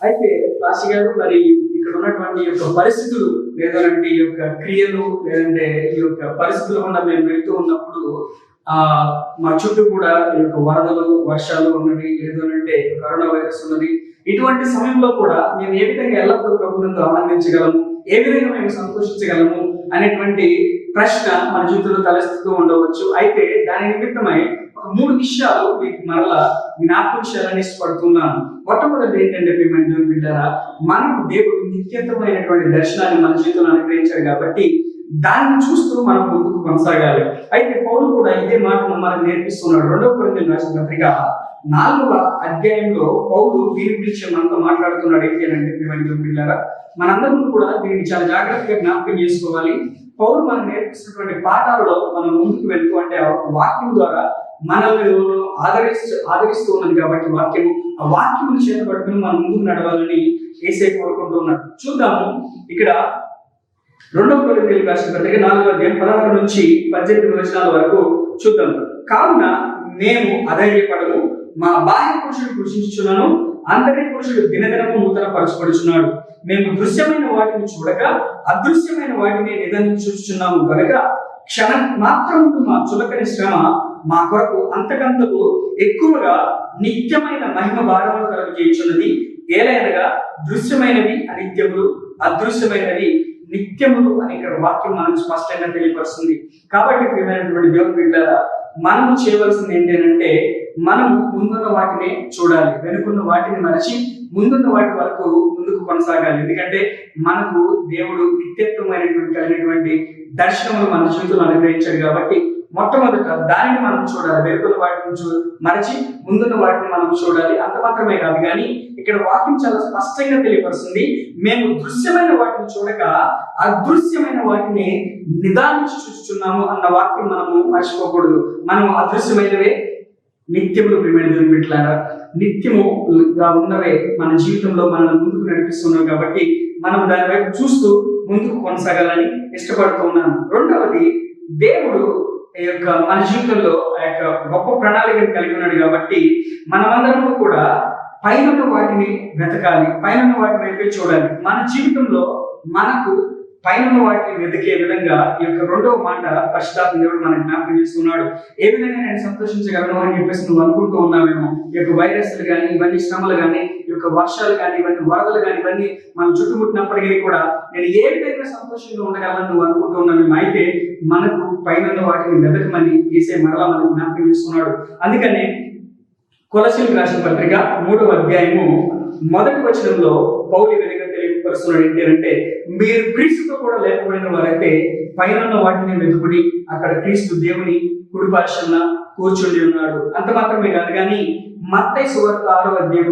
A: అయితే రాశి గారు, మరి ఇక్కడ ఉన్నటువంటి ఈ యొక్క పరిస్థితులు లేదంటే ఈ యొక్క క్రియలు లేదంటే ఈ యొక్క పరిస్థితులు కూడా మేము వెళ్తూ ఉన్నప్పుడు మా చుట్టూ కూడా ఈ యొక్క వరదలు వర్షాలు ఉన్నది, లేదంటే కరోనా వైరస్ ఉన్నది. ఇటువంటి సమయంలో కూడా మేము ఏ విధంగా ఎల్లప్పుడూ ప్రభువును ఆనందించగలము, ఏ విధంగా మేము సంతోషించగలము అనేటువంటి ప్రశ్న మన జీవితంలో తలెత్తుతూ ఉండవచ్చు. అయితే దాని నిమిత్తమై ఒక 3 విషయాలు మీకు మరలా జ్ఞాపకం చేయాలని ఇష్టపడుతున్నాను. మొట్టమొదటి ఏంటంటే దేవుని బిడ్డలారా, మనకు దేవుడు నిత్యమైనటువంటి దర్శనాన్ని మన జీవితంలో అనుగ్రహించాడు కాబట్టి దాన్ని చూస్తూ మనం ముందుకు కొనసాగాలి. అయితే పౌలు కూడా ఇదే మాటను మనకు నేర్పిస్తున్నాడు. 2వ కొరింథీయులకు రాసిన పత్రిక 4వ అధ్యాయంలో పౌలు దీని గురించి మనతో మాట్లాడుతున్నాడు. ఏంటి అంటే దేవుని బిడ్డలారా, మనందరం కూడా దీన్ని చాలా జాగ్రత్తగా జ్ఞాపకం చేసుకోవాలి. పౌలు మనం నేర్పిస్తున్నటువంటి పాఠాలలో మనం ముందుకు వెళ్తూ అంటే వాక్యం ద్వారా మనల్ని ఆదరిస్తూ ఉన్నది కాబట్టి ఆ వాక్యమును చేతబట్టుకుని మనం ముందుకు నడవాలని యేసే కోరుకుంటూ ఉన్నాడు. చూద్దాము. ఇక్కడ రెండవ కొరింథీయులకు రాసిన పత్రిక 4వ అధ్యాయం 16 నుంచి 18 వచనాల వరకు చూద్దాం. కావున మేము అధైర్యపడము, మా బాహ్య పురుషుడు కృషించుచున్నాను, అంతర్య పురుషుడు దినదినము నూతన పరచబడుచున్నాడు. మేము దృశ్యమైన వాటిని చూడక అదృశ్యమైన వాటిని నిదానించుచున్నాము కనుక క్షణం మాత్రము మా చులకని శ్రమ మా కొరకు అంతకంతకు ఎక్కువగా నిత్యమైన మహిమ భారమును కలుగజేయుచున్నది. ఏలైనగా దృశ్యమైనవి అనిత్యములు, అదృశ్యమైనవి నిత్యములు అని ఇక్కడ వాక్యం మనకు స్పష్టంగా తెలియపరుస్తుంది. కాబట్టి ప్రియమైనటువంటి దేవుని బిడ్డలారా, మనము చేయవలసింది ఏంటంటే మనము ముందున్న వాటిని చూడాలి, వెనుకున్న వాటిని మరచి ముందున్న వాటి వరకు ముందుకు కొనసాగాలి. ఎందుకంటే మనకు దేవుడు నిత్యత్వమైనటువంటి కలిగినటువంటి దర్శనములు మన జీవితంలో అనుగ్రహించాడు. కాబట్టి మొట్టమొదట దానిని మనం చూడాలి, వెనుకున్న వాటిని మరచి ముందున్న వాటిని మనం చూడాలి. అంత మాత్రమే కాదు, కానీ ఇక్కడ వాక్యం చాలా స్పష్టంగా తెలియపరుస్తుంది, మేము దృశ్యమైన వాటిని చూడక అదృశ్యమైన వాటిని నిదానించి చూస్తున్నాము అన్న వాక్యం మనము మర్చిపోకూడదు. మనం అదృశ్యమైనవే నిత్యములు ప్రియమైన దేవుని బిడ్డలారా, నిత్యముగా ఉన్నవే మన జీవితంలో మనల్ని ముందుకు నడిపిస్తున్నాం. కాబట్టి మనం దాని వైపు చూస్తూ ముందుకు కొనసాగాలని ఇష్టపడుతూ ఉన్నాను. రెండవది, దేవుడు మన జీవితంలో ఆ యొక్క గొప్ప ప్రణాళికను కలిగి ఉన్నాడు. కాబట్టి మనమందరము కూడా పైన వాటిని వెతకాలి, పైన వాటి వైపే చూడాలి. మన జీవితంలో మనకు పైన వాటిని వెతికే విధంగా ఈ యొక్క రెండవ మాట పరిశుద్ధాత్మ దేవుడు మనకు జ్ఞాపకం చేస్తున్నాడు. ఏ విధంగా నేను సంతోషించగలను అని చెప్పేసి నువ్వు అనుకుంటూ ఉన్నావేమో. ఈ యొక్క వైరస్లు కానీ, ఇవన్నీ శ్రమలు కానీ, ఈ యొక్క వర్షాలు కానీ, ఇవన్నీ వరదలు కానీ, ఇవన్నీ మనం చుట్టుముట్టినప్పటికీ కూడా నేను ఏ విధంగా సంతోషంగా ఉండగలను నువ్వు అనుకుంటూ ఉన్నావేమో. అయితే మనకు పైన వాటిని వెతకమని యేసయ్య మరలా మనకు జ్ఞాపకం చేస్తున్నాడు. అందుకనే కొలస్సీయులకు రాసిన పత్రిక 3వ అధ్యాయము 1వ వచనంలో పౌలు విధంగా తెలియపరుస్తున్నాడు ఏంటంటే, మీరు క్రీస్తుతో కూడా లేకపోయిన వారైతే పైన వాటిని వెతుకుడి, అక్కడ క్రీస్తు దేవుని కుడిపార్శ్వన కూర్చుండి ఉన్నాడు. అంత మాత్రమే కాదు, కానీ మత్తయి సువార్త 6వ అధ్యాయం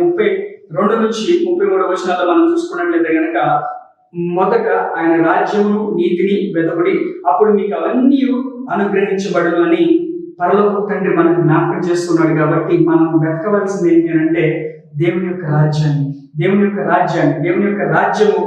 A: 32 నుంచి 33 వచనాల్లో మనం చూసుకున్నట్లయితే గనక, మొదట ఆయన రాజ్యమును నీతిని వెతకుడి, అప్పుడు మీకు అవన్నీ అనుగ్రహించబడును అని పరలోక తండ్రి మనకు జ్ఞాపకం చేస్తున్నాడు. కాబట్టి మనం వెతకవలసింది ఏంటి అంటే దేవుని యొక్క రాజ్యాన్ని, దేవుని యొక్క రాజ్యాన్ని, దేవుని యొక్క రాజ్యము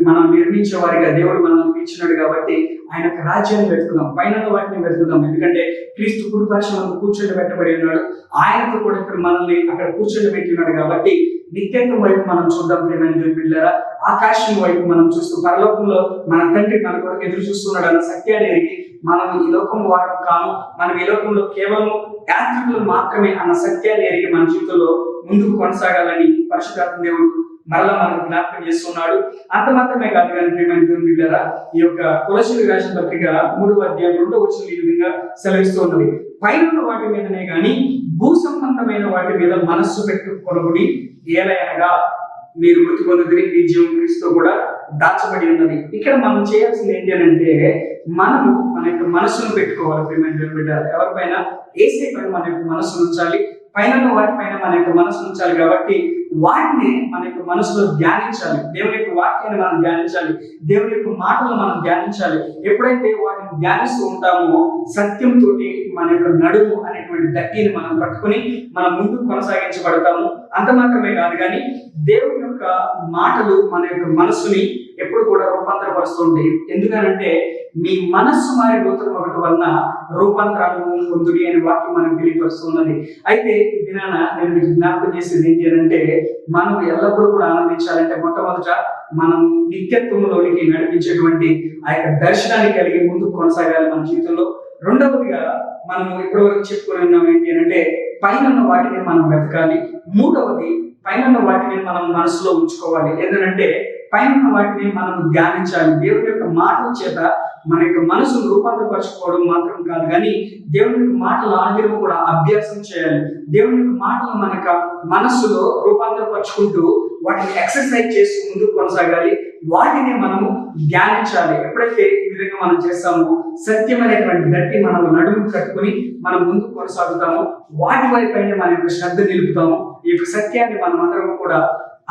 A: మనం నిర్మించే వారిగా దేవుడు మనల్ని పిలిచినాడు. కాబట్టి ఆయన యొక్క రాజ్యాన్ని వెతుకుదాం, పైన వాటిని వెతుకుదాం. ఎందుకంటే క్రీస్తు కుడిపార్శ్వన కూర్చొని పెట్టబడి ఉన్నాడు, ఆయనతో కూడా ఇక్కడ మనల్ని అక్కడ కూర్చొని పెట్టి ఉన్నాడు. కాబట్టి నిత్యత్వం వైపు మనం చూద్దాం ప్రియమైన దేవుని బిడ్డలారా. ఆకాశం వైపు మనం చూస్తూ పరలోకంలో మన తండ్రి మన కొరకు ఎదురు చూస్తున్నాడు అన్న సత్యాన్ని ఎరిగి మనం ఈ లోకం వారం కాము, మనం ఈ లోకంలో కేవలం యాత్రికులు మాత్రమే అన్న సత్యాన్ని ఎరిగి మన జీవితంలో ముందుకు కొనసాగాలని పరిశుద్ధాత్మ దేవుడు మరలా మనకు జ్ఞాపకం చేస్తున్నాడు. అంత మాత్రమే కాదు, కానీ ప్రియమైన దేవుని బిడ్డలారా, ఈ యొక్క కొలస్సీయులకు రాసిన పత్రిక 3వ అధ్యాయం 2వ వచనం ఈ విధంగా సెలవిస్తూ ఉన్నది, పైన వాటి మీదనే గాని భూ సంబంధమైన వాటి మీద మనస్సు పెట్టుకొనబడి, ఏలయనగా మీరు మృతి పొందుకుని మీ జీవం క్రీస్తుతో కూడా దాచబడి ఉన్నది. ఇక్కడ మనం చేయాల్సింది ఏంటి అని అంటే, మనము మన యొక్క మనస్సును పెట్టుకోవాలి ప్రియమైన దేవుని బిడ్డలారా. ఎవరిపైన? యేసయ్య పైన మన యొక్క మనస్సును ఉంచాలి, పైన వాటిపైన మన యొక్క మనసు ఉంచాలి. కాబట్టి వాటిని మన యొక్క మనసులో ధ్యానించాలి, దేవుని యొక్క వాక్యాన్ని మనం ధ్యానించాలి, దేవుని యొక్క మాటలు మనం ధ్యానించాలి. ఎప్పుడైతే వాటిని ధ్యానిస్తూ ఉంటామో సత్యంతో మన యొక్క నడుము అనేటువంటి దట్టిని మనం పట్టుకుని మనం ముందుకు కొనసాగించబడతాము. అంత మాత్రమే కాదు, కానీ దేవుని యొక్క మాటలు మన యొక్క మనస్సుని ఎప్పుడు కూడా రూపాంతరపరుస్తూ ఉంటాయి. ఎందుకనంటే మీ మనస్సు మారి నూతన ఒకటి వలన రూపాంతరాలను పొందుడి అనే వాక్యం మనకు తెలియపరుస్తున్నది. అయితే ఈ దినాన నేను మీకు జ్ఞాపకం చేసేది ఏంటి అంటే, మనం ఎల్లప్పుడూ కూడా ఆనందించాలంటే మొట్టమొదట మనం నిత్యత్వంలోనికి నడిపించేటువంటి ఆ యొక్క దర్శనాన్ని కలిగి ముందుకు కొనసాగాలి మన జీవితంలో. రెండవదిగా మనం ఇప్పటివరకు చెప్పుకుని ఉన్నాం ఏంటి అంటే, పైన వాటిని మనం వెతకాలి. మూడవది, పైన వాటిని మనం మనసులో ఉంచుకోవాలి. ఏంటంటే పైన వాటిని మనం ధ్యానించాలి. దేవుని యొక్క మాటల చేత మన యొక్క మనసును రూపాంతరపరచుకోవడం మాత్రం కాదు, కానీ దేవుని యొక్క మాటల ఆనందం కూడా అభ్యాసం చేయాలి. దేవుని యొక్క మాటలు మన యొక్క మనస్సులో రూపాంతరపరుచుకుంటూ వాటిని ఎక్సర్సైజ్ చేస్తూ ముందుకు కొనసాగాలి. వాటిని మనము ధ్యానించాలి. ఎప్పుడైతే ఈ విధంగా మనం చేస్తామో సత్యమైనటువంటి గట్టి మనం నడుము కట్టుకుని మనం ముందుకు కొనసాగుతామో, వాటి వైపైన మన యొక్క శ్రద్ధ నిలుపుతాము. ఈ యొక్క సత్యాన్ని మనం అందరం కూడా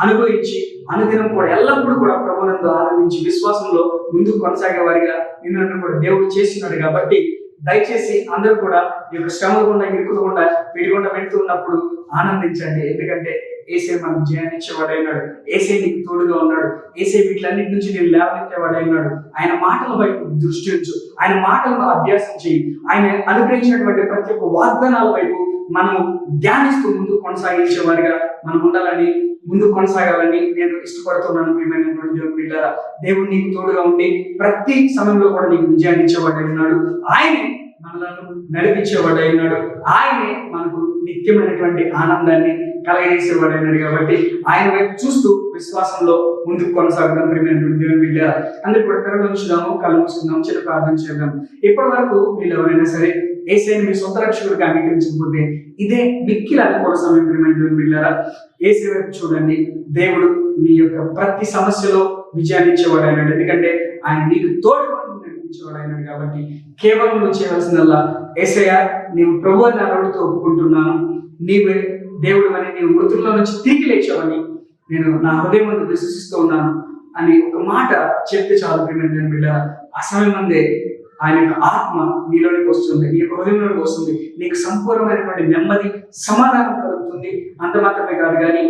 A: అనుభవించి అనుదినం కూడా ఎల్లప్పుడూ కూడా ప్రభువునందు ఆనందించి విశ్వాసంలో ముందుకు కొనసాగే వారిగా నిన్ను కూడా దేవుడు చేస్తున్నాడు. కాబట్టి దయచేసి అందరూ కూడా ఈ యొక్క శ్రమ గుండా ఇరుకులు గుండా విడిగుండా వెళ్తూ ఉన్నప్పుడు ఆనందించండి. ఎందుకంటే ఏసే మనకు జయాన్నిచ్చేవాడైనాడు, ఏసే నీకు తోడుగా ఉన్నాడు, ఏసే వీటిలన్నిటి నుంచి నేను లేవనెత్తేవాడైనాడు. ఆయన మాటల వైపు దృష్టి ఉంచు, ఆయన మాటలను అభ్యాసం చేయి, ఆయన అనుగ్రహించినటువంటి ప్రతి ఒక్క వాగ్దానాల వైపు మనం ధ్యానిస్తూ ముందుకు కొనసాగించే వారిగా మనం ఉండాలని, ముందుకు కొనసాగాలని నేను ఇష్టపడుతున్నాను. ప్రియమైనటువంటి దేవుని బిడ్డలారా, దేవుడు నీకు తోడుగా ఉండి ప్రతి సమయంలో కూడా నీకు విజయాన్ని ఇచ్చేవాడై ఉన్నాడు. ఆయనే మనలను నడిపించేవాడై ఉన్నాడు. ఆయనే మనకు నిత్యమైనటువంటి ఆనందాన్ని కలగజేసేవాడైనాడు. కాబట్టి ఆయన వైపు చూస్తూ విశ్వాసంలో ముందుకు కొనసాగుదాం. ప్రియమైనటువంటి దేవుని బిడ్డలారా, అందరూ కూడా తెరలు ఉంచుదాము, కళ్ళు మూసుకుందాం, చిన్న ప్రార్థన చేద్దాం. ఇప్పటి వరకు మీరు ఎవరైనా సరే యేసయ్యను మీ సొంత రక్షకుడిగా అంగీకరించకపోతే ఇదే మిక్కిలి అనుకూల సమయం. ప్రియమైన దేవుని బిడ్డలారా, యేసయ్య వైపు చూడండి. దేవుడు మీ యొక్క ప్రతి సమస్యలో విజయాన్ని ఇచ్చేవాడైనాడు. ఎందుకంటే ఆయన నీకు తోడుగా నడిపించేవాడైనాడు. కాబట్టి కేవలం నువ్వు చేయవలసిందల్లా, యేసయ్య నీవు ప్రభువు అని అరుడుతో ఒప్పుకుంటున్నాను, నీవే దేవుడు అని, నీవు మృతుల్లో నుంచి తిరిగి లేచావని నేను నా హృదయం ముందు విశ్వసిస్తూ ఉన్నాను అని ఒక మాట చెప్తే చాలు. ప్రియమైన దేవుని బిడ్డలారా, ఆ సమయం అందే ఆయన యొక్క ఆత్మ నీలోనికి వస్తుంది, నీ హృదయంలోనికి వస్తుంది. నీకు సంపూర్ణమైనటువంటి నెమ్మది, సమాధానం కలుగుతుంది. అంత మాత్రమే కాదు, కానీ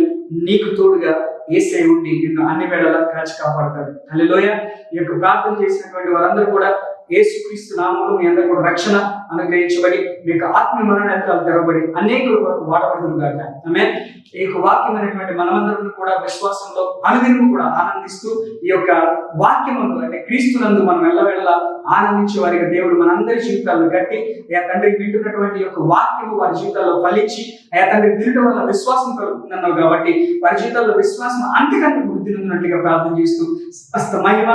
A: నీకు తోడుగా యేసయ్య ఉండి నిన్ను అన్ని వేళలా కాచి కాపాడతాడు. హల్లెలూయా. ఈ యొక్క ప్రార్థన చేసినటువంటి వారందరూ కూడా యేసుక్రీస్తు నామములో మీ అందరూ కూడా రక్షణ అనుగ్రహించబడి, మీ యొక్క ఆత్మీయ మనోనేత్రాలు తెరవబడి అనేకుల వరకు వాడబడుతుంది కాక. ఆమేన్. ఈ యొక్క వాక్యం అనేటువంటి మనమందరం కూడా విశ్వాసంలో అనుదినము కూడా ఆనందిస్తూ, ఈ యొక్క వాక్యమందు అంటే క్రీస్తునందు మనం ఎల్లవేళలా ఆనందించే వారిగా దేవుడు మనందరి జీవితాలను కట్టి, అయ్యా తండ్రి వింటున్నటువంటి యొక్క వాక్యము వారి జీవితాల్లో ఫలించి, అయ్యా తండ్రి వినడం వల్ల విశ్వాసం కలుగుతుందన్నావు. కాబట్టి వారి జీవితాల్లో విశ్వాసం అంతకంటే వృద్ధి నొందినట్లుగా ప్రార్థన చేస్తూ, సమస్త మహిమ,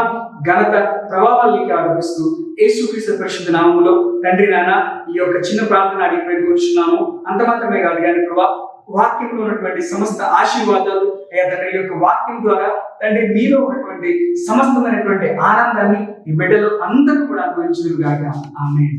A: ఘనత, ప్రభావాలు నీకు ఆరోపిస్తూ యేసుక్రీస్తు పరిశుద్ధ నామములో తండ్రి నాన్న ఈ యొక్క చిన్న ప్రార్థన అడిగి పెట్టుకొచ్చున్నాము. అంత మాత్రమే కాదు, కానీ ప్రభా వాక్యంలో ఉన్నటువంటి సమస్త ఆశీర్వాదాలు, తండ్రి యొక్క వాక్యం ద్వారా తండ్రి మీలో ఉన్నటువంటి సమస్తమైనటువంటి ఆనందాన్ని ఈ బిడ్డలు అందరూ కూడా అనుభవించుదురు గాక. ఆమేన్.